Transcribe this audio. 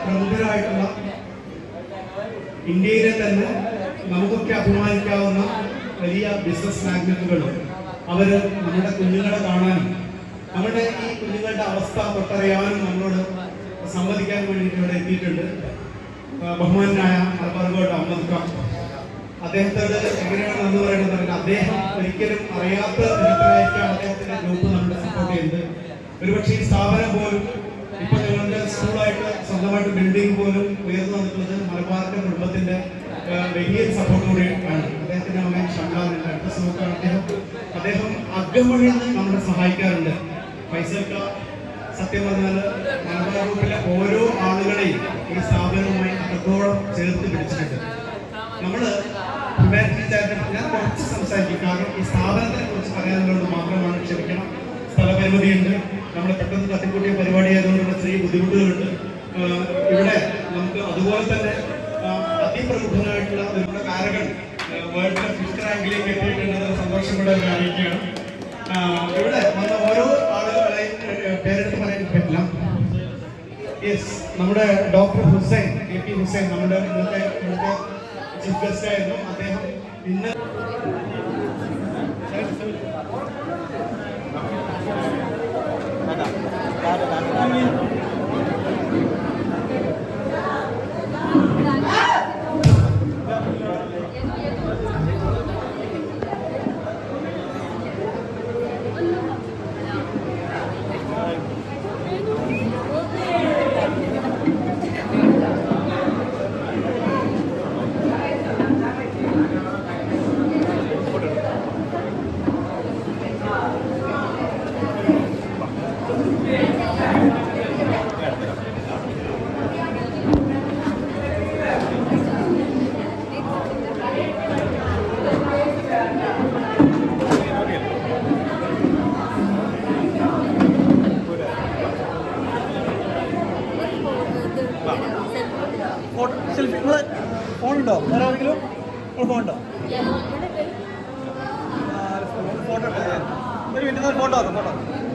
പ്രമുഖരായിട്ടുള്ള ഇന്ത്യയിലെ തന്നെ നമുക്കൊക്കെ അഭിമാനിക്കാവുന്ന വലിയ ബിസിനസ് മാഗ്നറ്റുകളും അവര് നമ്മുടെ കുഞ്ഞുങ്ങളെ കാണാനും നമ്മുടെ ഈ കുഞ്ഞുങ്ങളുടെ അവസ്ഥ തൊട്ടറിയാനും നമ്മളോട് സംവദിക്കാൻ വേണ്ടിയിട്ട് ഇവിടെ എത്തിയിട്ടുണ്ട്. ബഹുമാനായ മലബാർകോട്ട് അഹമ്മദ് ഖാൻ, അദ്ദേഹത്തോട് എങ്ങനെയാണ് നന്ദി പറയുന്നത്? അദ്ദേഹം ഒരിക്കലും അറിയാത്ത വിധത്തിലായിരിക്കാം അദ്ദേഹത്തിന്റെ ഗ്രൂപ്പ് നമ്മുടെ സപ്പോർട്ട് ചെയ്യുന്നത്. ഒരുപക്ഷെ ഈ സ്ഥാപനം പോലും ഇപ്പൊ ഞങ്ങളുടെ സ്കൂളായിട്ട് സ്വന്തമായിട്ട് ബിൽഡിംഗ് പോലും ഉയർന്നു വന്നിട്ടുള്ളത് മലബാറിന്റെ കുടുംബത്തിന്റെ വലിയ സപ്പോർട്ടോടെയാണ്. അദ്ദേഹത്തിന്റെ മകൻ ഷംലാദിന്റെ അടുത്ത സുഹൃത്താണ് അദ്ദേഹം അഗ്ഗമണിയിൽ നമ്മളെ സഹായിക്കാറുണ്ട്. ഫൈസൽക്ക സത്യം പറഞ്ഞാൽ മലബാർ ഗ്രൂപ്പിലെ ഓരോ ആളുകളെയും ഈ സ്ഥാപനവുമായി അത്രത്തോളം ചേർത്ത് പിടിച്ചിട്ടുണ്ട്. നമ്മള് ഹ്യൂമാനിറ്റി ചാരിറ്റബിൾ ഞാൻ കുറച്ച് സംസാരിക്കും, കാരണം ഈ സ്ഥാപനത്തിനെ കുറിച്ച് പറയാനുള്ളത് മാത്രമാണ്. ക്ഷമിക്കണം, സ്ഥലപരിമിതിയുണ്ട്. നമ്മൾ പെട്ടെന്ന് തട്ടിക്കൂട്ടിയ പരിപാടി ആയതുകൊണ്ടുള്ള ചെറിയ ബുദ്ധിമുട്ടുകളുണ്ട്. ഇവിടെ നമുക്ക് അതുപോലെ തന്നെ അതിപ്രമുഖനായിട്ടുള്ള നമ്മുടെ കാരകൻ വേൾഡിലെ 5th റാങ്കിലേക്ക് എത്തിയിട്ടുണ്ടെന്ന് സന്തോഷപ്പെടാൻ അറിയിക്കുകയാണ്. ഇവിടെ വന്ന ഓരോ ആളുകളെയും പേരെടുത്ത് പറയാൻ പറ്റില്ല. യെസ്, നമ്മുടെ ഡോക്ടർ ഹുസൈൻ, KP ഹുസൈൻ നമ്മുടെ ഇന്നത്തെ ചീഫ് ഗസ്റ്റ് ആയിരുന്നു. അദ്ദേഹം ഇന്ന് സെൽഫി ഫോണുണ്ടോ? വേറെ ആരെങ്കിലും ഫോണുണ്ടോ? ഫോട്ടോ ഒരു മിനിറ്റ് ഫോട്ടോ ആക്കാം. ഫോട്ടോ